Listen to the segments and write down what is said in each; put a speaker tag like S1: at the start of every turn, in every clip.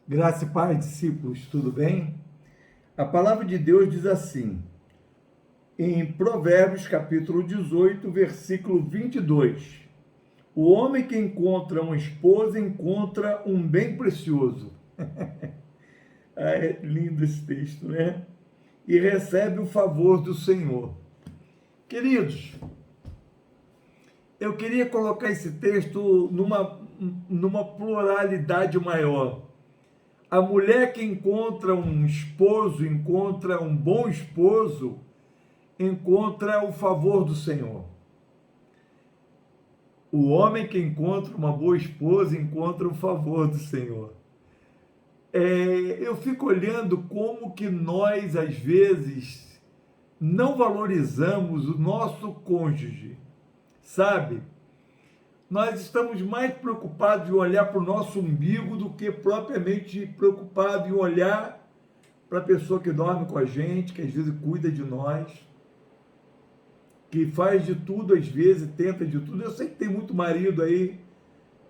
S1: Graça e paz, discípulos, tudo bem? A palavra de Deus diz assim, em Provérbios, capítulo 18, versículo 22. O homem que encontra uma esposa encontra um bem precioso. É lindo esse texto, né? E recebe o favor do Senhor. Queridos, eu queria colocar esse texto numa pluralidade maior. A mulher que encontra um esposo, encontra um bom esposo, encontra o favor do Senhor. O homem que encontra uma boa esposa, encontra o favor do Senhor. Eu fico olhando como que nós, às vezes, não valorizamos o nosso cônjuge, sabe? Nós estamos mais preocupados em olhar para o nosso umbigo do que propriamente preocupados em olhar para a pessoa que dorme com a gente, que às vezes cuida de nós, que faz de tudo, às vezes, tenta de tudo. Eu sei que tem muito marido aí,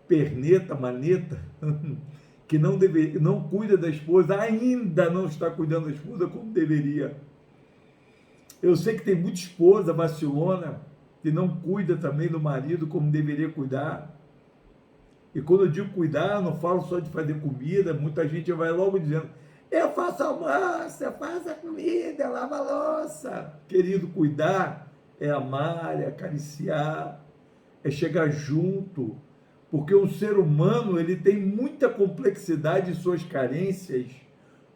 S1: perneta, maneta, que não cuida da esposa, ainda não está cuidando da esposa como deveria. Eu sei que tem muita esposa vacilona, que não cuida também do marido como deveria cuidar. E quando eu digo cuidar, eu não falo só de fazer comida, muita gente vai logo dizendo, eu faço almoço, eu faço a comida, eu lavo a louça. Querido, cuidar é amar, é acariciar, é chegar junto, porque o ser humano ele tem muita complexidade em suas carências,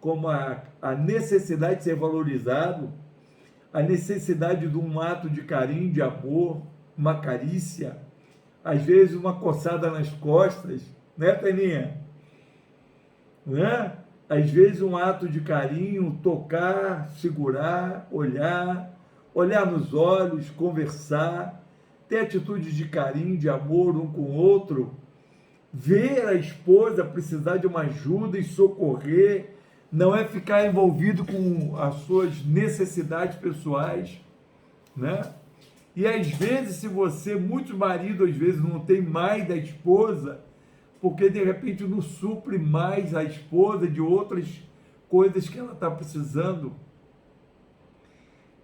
S1: como a necessidade de ser valorizado, a necessidade de um ato de carinho, de amor, uma carícia, às vezes uma coçada nas costas, né, Peninha? Né? Às vezes um ato de carinho, tocar, segurar, olhar nos olhos, conversar, ter atitudes de carinho, de amor um com o outro, ver a esposa precisar de uma ajuda e socorrer, não é ficar envolvido com as suas necessidades pessoais, né? E às vezes, se você, muitos maridos às vezes não tem mais da esposa, porque de repente não supre mais a esposa de outras coisas que ela está precisando.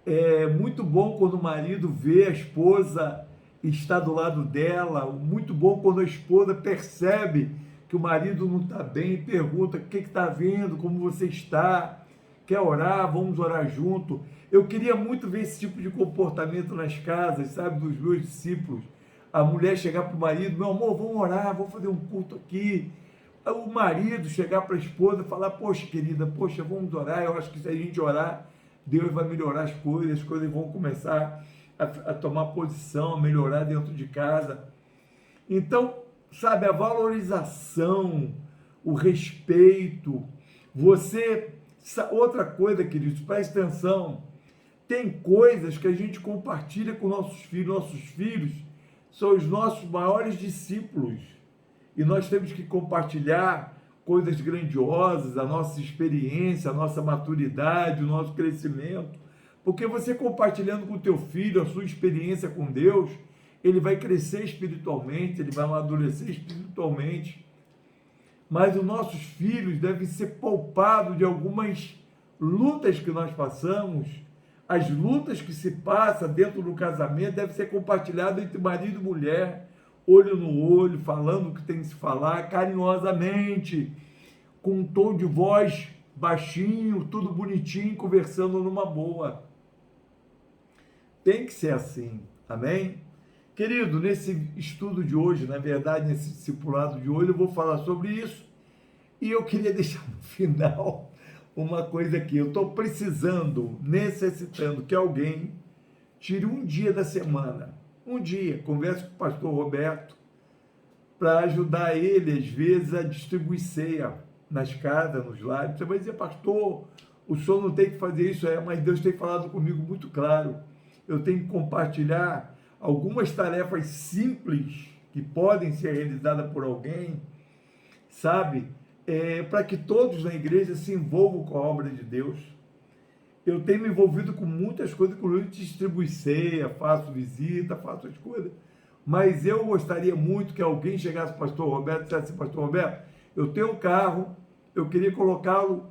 S1: É muito bom quando o marido vê a esposa estar do lado dela, muito bom quando a esposa percebe que o marido não está bem e pergunta o que está vendo, como você está, quer orar, vamos orar junto. Eu queria muito ver esse tipo de comportamento nas casas, sabe, dos meus discípulos. A mulher chegar para o marido, meu amor, vamos orar, vamos fazer um culto aqui. O marido chegar para a esposa e falar, poxa, querida, poxa, vamos orar, eu acho que se a gente orar, Deus vai melhorar as coisas vão começar a tomar posição, a melhorar dentro de casa. Então, sabe, a valorização, o respeito, outra coisa, queridos, presta atenção, tem coisas que a gente compartilha com nossos filhos são os nossos maiores discípulos, e nós temos que compartilhar coisas grandiosas, a nossa experiência, a nossa maturidade, o nosso crescimento, porque você compartilhando com o teu filho a sua experiência com Deus, ele vai crescer espiritualmente, ele vai amadurecer espiritualmente, mas os nossos filhos devem ser poupados de algumas lutas que nós passamos, as lutas que se passa dentro do casamento devem ser compartilhadas entre marido e mulher, olho no olho, falando o que tem que se falar, carinhosamente, com um tom de voz baixinho, tudo bonitinho, conversando numa boa. Tem que ser assim, amém? Querido, nesse estudo de hoje, na verdade, nesse discipulado de hoje, eu vou falar sobre isso, e eu queria deixar no final uma coisa aqui, eu estou precisando, necessitando que alguém tire um dia da semana, um dia, converse com o pastor Roberto, para ajudar ele, às vezes, a distribuir ceia nas casas, nos lares. Você vai dizer, pastor, o senhor não tem que fazer isso, mas Deus tem falado comigo muito claro, eu tenho que compartilhar algumas tarefas simples que podem ser realizadas por alguém, sabe? Para que todos na igreja se envolvam com a obra de Deus. Eu tenho me envolvido com muitas coisas, incluindo distribuir ceia, faço visita, faço as coisas, mas eu gostaria muito que alguém chegasse, pastor Roberto, e dissesse assim, pastor Roberto, eu tenho um carro, eu queria colocá-lo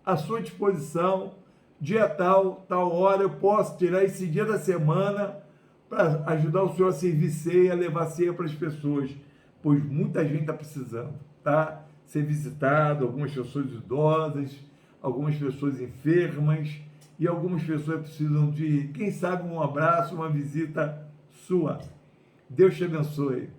S1: à sua disposição, dia tal, tal hora, eu posso tirar esse dia da semana para ajudar o senhor a servir ceia, a levar ceia para as pessoas, pois muita gente está precisando, tá? Ser visitado, algumas pessoas idosas, algumas pessoas enfermas e algumas pessoas precisam de, quem sabe, um abraço, uma visita sua. Deus te abençoe.